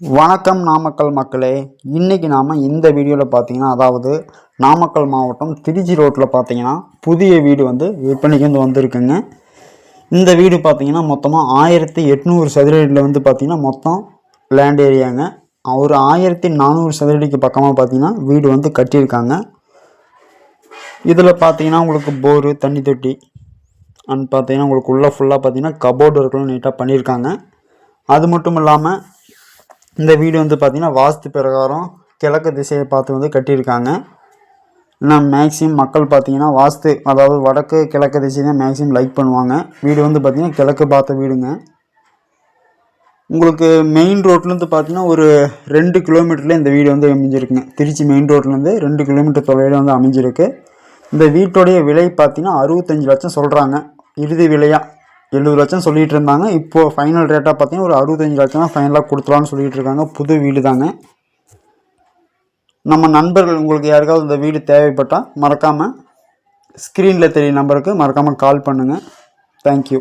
வணக்கம் நாமக்கல் மக்களே. இன்றைக்கி நாம் இந்த வீடியோவில் பார்த்தீங்கன்னா, அதாவது நாமக்கல் மாவட்டம் திருச்சி ரோட்டில் பார்த்தீங்கன்னா புதிய வீடு வந்து விற்பனைக்கு வந்திருக்குங்க. இந்த வீடு பார்த்தீங்கன்னா மொத்தமாக 1800 சதுரடியில் வந்து பார்த்திங்கன்னா மொத்தம் லேண்ட் ஏரியாங்க. ஒரு 1400 சதுரடிக்கு பக்கமாக பார்த்தீங்கன்னா வீடு வந்து கட்டியிருக்காங்க. இதில் பார்த்தீங்கன்னா உங்களுக்கு போரு, தண்ணி தொட்டி அண்ட் பார்த்தீங்கன்னா உங்களுக்கு உள்ளே ஃபுல்லாக பார்த்தீங்கன்னா கபோர்டு இருக்கலாம் நீட்டாக பண்ணியிருக்காங்க. அது மட்டும் இல்லாமல் இந்த வீடு வந்து பார்த்திங்கன்னா வாஸ்து பிரகாரம் கிழக்கு திசையை பார்த்து வந்து கட்டியிருக்காங்க. இன்னும் மேக்ஸிமம் மக்கள் பார்த்திங்கன்னா வாஸ்து, அதாவது வடக்கு கிழக்கு திசை தான் மேக்ஸிமம் லைக் பண்ணுவாங்க. வீடு வந்து பார்த்திங்கன்னா கிழக்கு பார்த்த வீடுங்க. உங்களுக்கு மெயின் ரோட்லேருந்து பார்த்திங்கன்னா ஒரு 2 கிலோமீட்டரில் இந்த வீடு வந்து அமைஞ்சிருக்குங்க. திருச்சி மெயின் ரோட்லேருந்து 2 கிலோமீட்டர் தொலைவில் வந்து அமைஞ்சிருக்கு. இந்த வீட்டுடைய விலை பார்த்திங்கன்னா 65 லட்சம் சொல்கிறாங்க. இறுதி விலையாக 70 லட்சம் சொல்லிகிட்டு இருந்தாங்க. இப்போது ஃபைனல் ரேட்டாக பார்த்தீங்கன்னா ஒரு 65 லட்சம் தான் ஃபைனலாக கொடுத்துலான்னு சொல்லிகிட்டு இருக்காங்க. புது வீடு தாங்க. நம்ம நண்பர்கள் உங்களுக்கு யாருக்காவது இந்த வீடு தேவைப்பட்டால் மறக்காமல் ஸ்க்ரீனில் தெரிய நம்பருக்கு மறக்காமல் கால் பண்ணுங்கள். தேங்க்யூ.